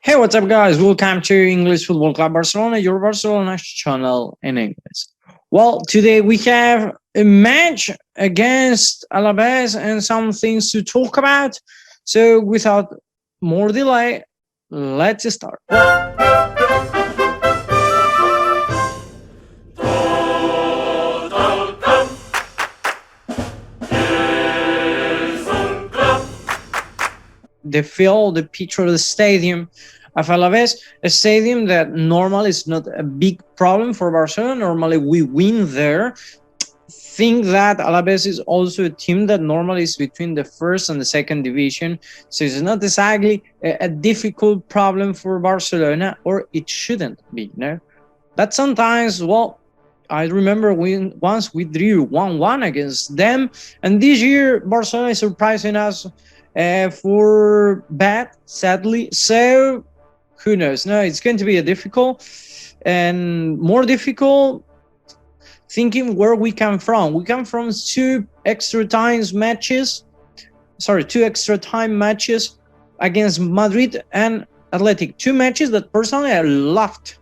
Hey, what's up, guys? Welcome to English Football Club Barcelona, your Barcelona channel in English. Well, today we have a match against Alaves and some things to talk about. So, without more delay, let's start. The field, the picture of the stadium of Alaves, a stadium that normally is not a big problem for Barcelona. Normally we win there. Think that Alaves is also a team that normally is between the first and the second division, so it's not exactly a difficult problem for Barcelona, or it shouldn't be. No, but sometimes, well, I remember once we drew 1-1 against them, and this year Barcelona is surprising us for bad, sadly. So who knows? No, it's going to be a difficult and more difficult. Thinking where we come from. We come from two extra time matches against Madrid and Athletic. Two matches that personally I loved.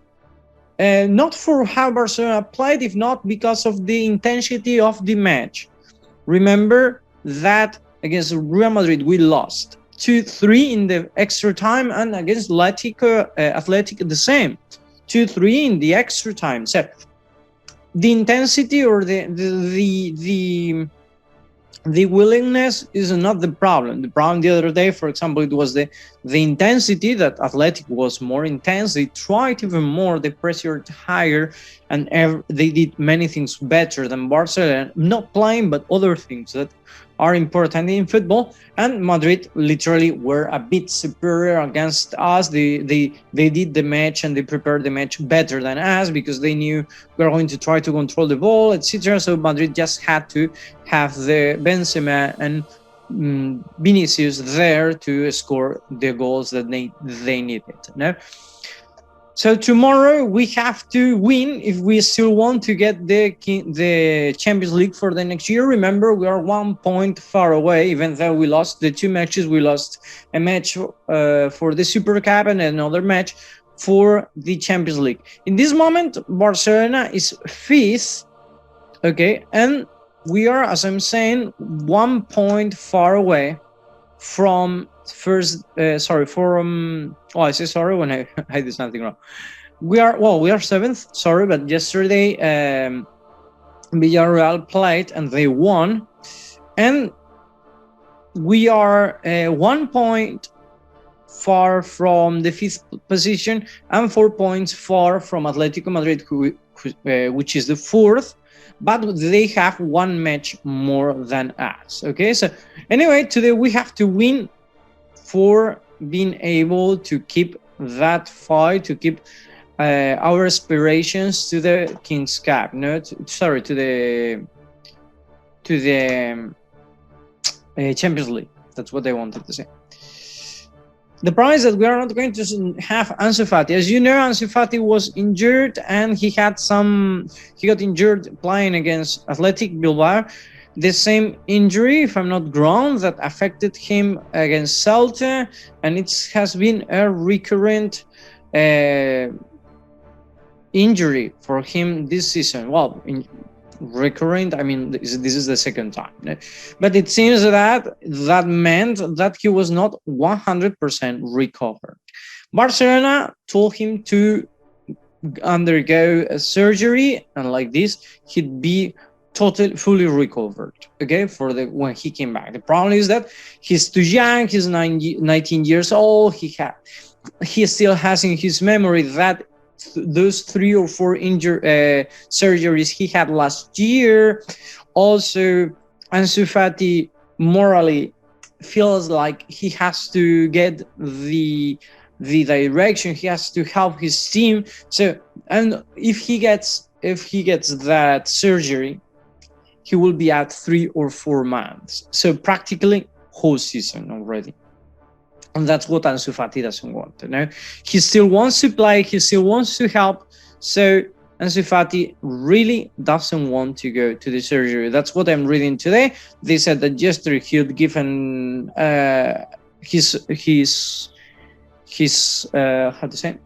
Not for how Barcelona played, if not because of the intensity of the match. Remember that against Real Madrid we lost 2-3 in the extra time, and against Athletic the same, 2-3 in the extra time. So the intensity or the willingness is not the problem. The problem the other day, for example, it was the intensity, that Athletic was more intense. They tried even more, they pressured higher, and they did many things better than Barcelona, not playing, but other things that are important in football. And Madrid literally were a bit superior against us. They did the match and they prepared the match better than us, because they knew we were going to try to control the ball, etc. So Madrid just had to have the Benzema and Vinicius there to score the goals that they needed. No? So tomorrow we have to win if we still want to get the Champions League for the next year. Remember, we are 1 point far away, even though we lost the two matches. We lost a match for the Super Cup and another match for the Champions League. In this moment, Barcelona is fifth, okay, and we are, as I'm saying, 1 point far away from first. I say sorry when I did something wrong. We are seventh. Sorry, but yesterday Villarreal played and they won, and we are 1 point far from the fifth position and 4 points far from Atletico Madrid, which is the fourth. But they have one match more than us. Okay, so anyway, today we have to win for being able to keep that fight, to keep our aspirations to the King's Cup. To the Champions League. That's what I wanted to say. The problem is that we are not going to have Ansu Fati. As you know, Ansu Fati was injured, and he got injured playing against Athletic Bilbao. The same injury, if I'm not wrong, that affected him against Celta, and it has been a recurrent injury for him this season. Well, recurrent, I mean, this is the second time, but it seems that meant that he was not 100% recovered. Barcelona told him to undergo a surgery, and like this he'd be fully recovered, okay, for when he came back. The problem is that he's too young. He's 19 years old. He still has in his memory that those 3 or 4 surgeries he had last year. Also, Ansu Fati morally feels like he has to get the direction. He has to help his team. So, and if he gets that surgery, he will be at 3 or 4 months. So practically whole season already. And that's what Ansu Fati doesn't want. He still wants to play. He still wants to help. So Ansu Fati really doesn't want to go to the surgery. That's what I'm reading today. They said that yesterday he had given his his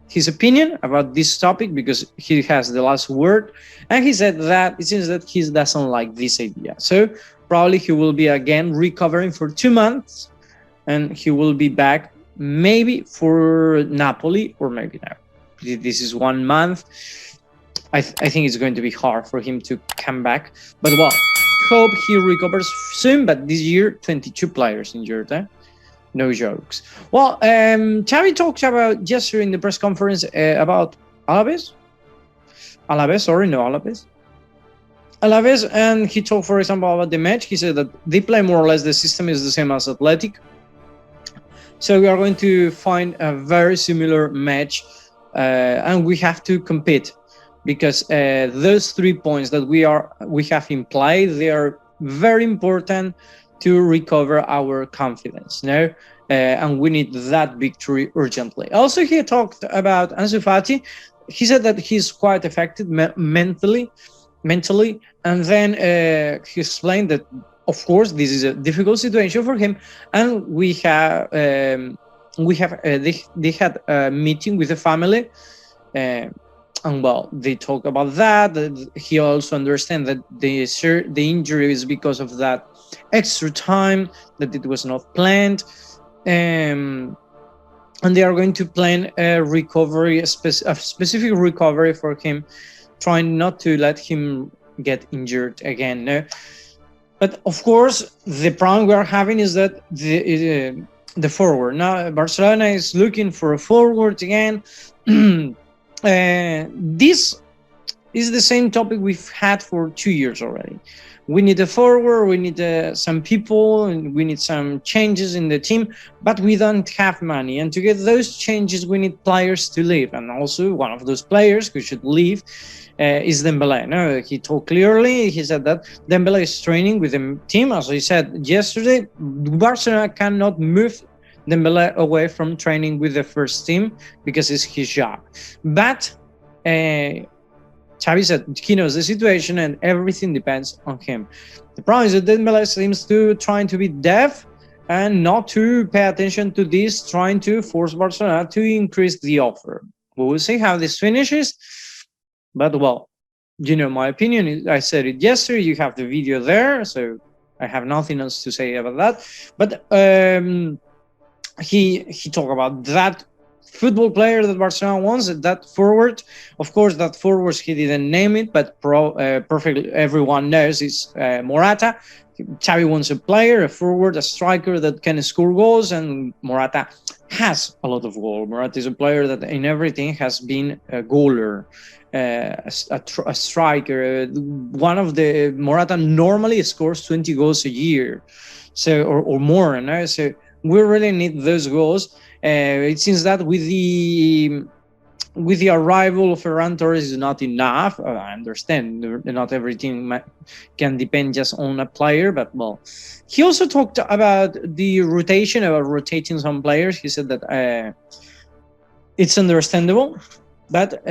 his opinion about this topic, because he has the last word, and he said that it seems that he doesn't like this idea. So probably he will be again recovering for 2 months, and he will be back maybe for Napoli, or maybe not. This is 1 month. I think it's going to be hard for him to come back, but well, hope he recovers soon. But this year, 22 players injured. No jokes. Well, Xavi talked about yesterday in the press conference about Alaves, and he talked, for example, about the match. He said that they play more or less, the system is the same as Athletic, so we are going to find a very similar match, and we have to compete, because those 3 points that we have in play, they are very important to recover our confidence now, and we need that victory urgently. Also, he talked about Ansu Fati. He said that he's quite affected mentally, and then he explained that, of course, this is a difficult situation for him, and they had a meeting with the family, and well, they talk about that. He also understands that the injury is because of that extra time, that it was not planned, and they are going to plan a recovery, a specific recovery for him, trying not to let him get injured again. No? But of course, the problem we are having is that the forward. Now Barcelona is looking for a forward again. This is the same topic we've had for 2 years already. We need a forward, we need some people, and we need some changes in the team, but we don't have money. And to get those changes, we need players to leave. And also, one of those players who should leave is Dembélé. No, he talked clearly. He said that Dembélé is training with the team. As I said yesterday, Barcelona cannot move Dembélé away from training with the first team because it's his job. But Xavi said he knows the situation and everything depends on him. The problem is that Dembélé seems to trying to be deaf and not to pay attention to this, trying to force Barcelona to increase the offer. We will see how this finishes. But well, you know my opinion. I said it yesterday. You have the video there, so I have nothing else to say about that. But he talked about that football player that Barcelona wants, that forward. Of course, that forward he didn't name it, but perfectly everyone knows it's Morata. Xavi wants a player, a forward, a striker that can score goals, and Morata has a lot of goals. Morata is a player that in everything has been a goaler, a striker. One of the Morata normally scores 20 goals a year, so or more. No? So we really need those goals. It seems that with the arrival of Ferran Torres is not enough. I understand not everything can depend just on a player, but well, he also talked about the rotation, about rotating some players. He said that it's understandable, but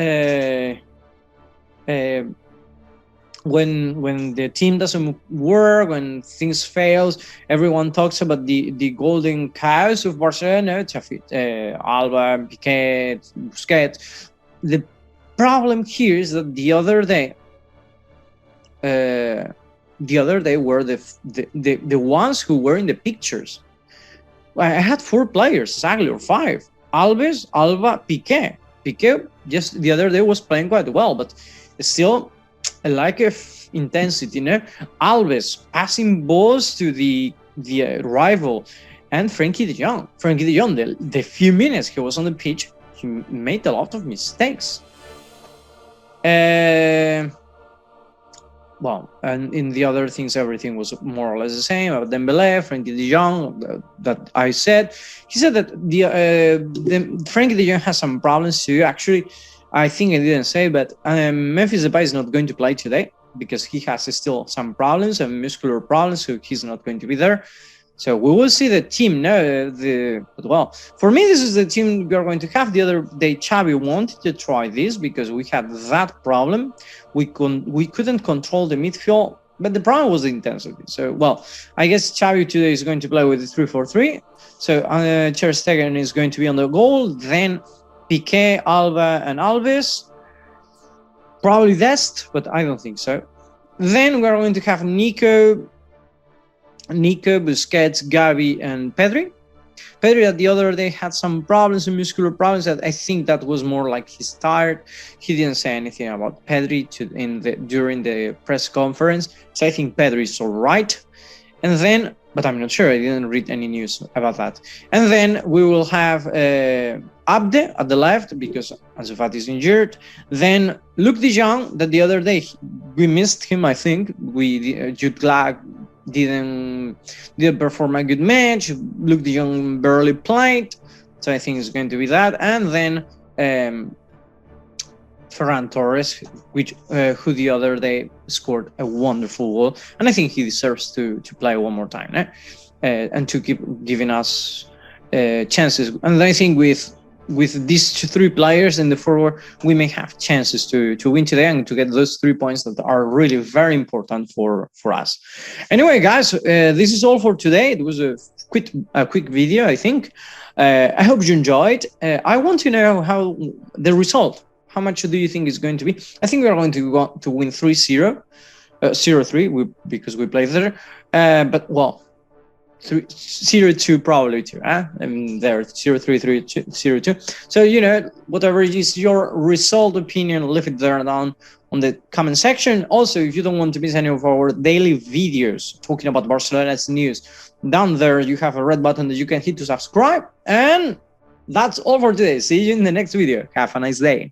when the team doesn't work, when things fails, everyone talks about the golden cows of Barcelona, Alba, Piqué, Busquets. The problem here is that the other day were the ones who were in the pictures. I had 4 players, exactly, or 5. Alves, Alba, Piqué. Piqué just the other day was playing quite well, but still a lack of intensity. You know, Alves passing balls to the rival, and Frenkie de Jong. The few minutes he was on the pitch, he made a lot of mistakes. Well, and in the other things, everything was more or less the same. About Dembélé, Frenkie de Jong, that I said. He said that the Frenkie de Jong has some problems too. Actually, I think I didn't say, but Memphis Depay is not going to play today because he has still some problems and muscular problems, so he's not going to be there. So we will see the team now. But well, for me, this is the team we are going to have. The other day, Xavi wanted to try this because we had that problem. We couldn't control the midfield but the problem was the intensity. So, well, I guess Xavi today is going to play with the 3-4-3. So, Ter Stegen is going to be on the goal. Then Piqué, Alba, and Alves. Probably Dest, but I don't think so. Then we're going to have Nico, Busquets, Gavi, and Pedri. Pedri the other day had some problems, some muscular problems, that I think that was more like he's tired. He didn't say anything about Pedri during the press conference. So I think Pedri is all right. And then, but I'm not sure, I didn't read any news about that. And then we will have Abde at the left, because Ansu Fati is injured. Then Luc de Jong, that the other day we missed him, I think. Jude Glad didn't perform a good match. Luc de Jong barely played, so I think it's going to be that. And then Ferran Torres, who the other day scored a wonderful goal, and I think he deserves to play one more time, and to keep giving us chances. And I think with these three players in the forward, we may have chances to win today and to get those 3 points that are really very important for us. Anyway, guys, this is all for today. It was a quick video, I think. I hope you enjoyed. I want to know how the result. How much do you think is going to be? I think we are going to win 3-0, 0-3, because we played there. But well, 0-2 probably too. I mean, there 0-3, 0-2. So, you know, whatever is your result opinion, leave it there down on the comment section. Also, if you don't want to miss any of our daily videos talking about Barcelona's news, down there you have a red button that you can hit to subscribe. And that's all for today. See you in the next video. Have a nice day.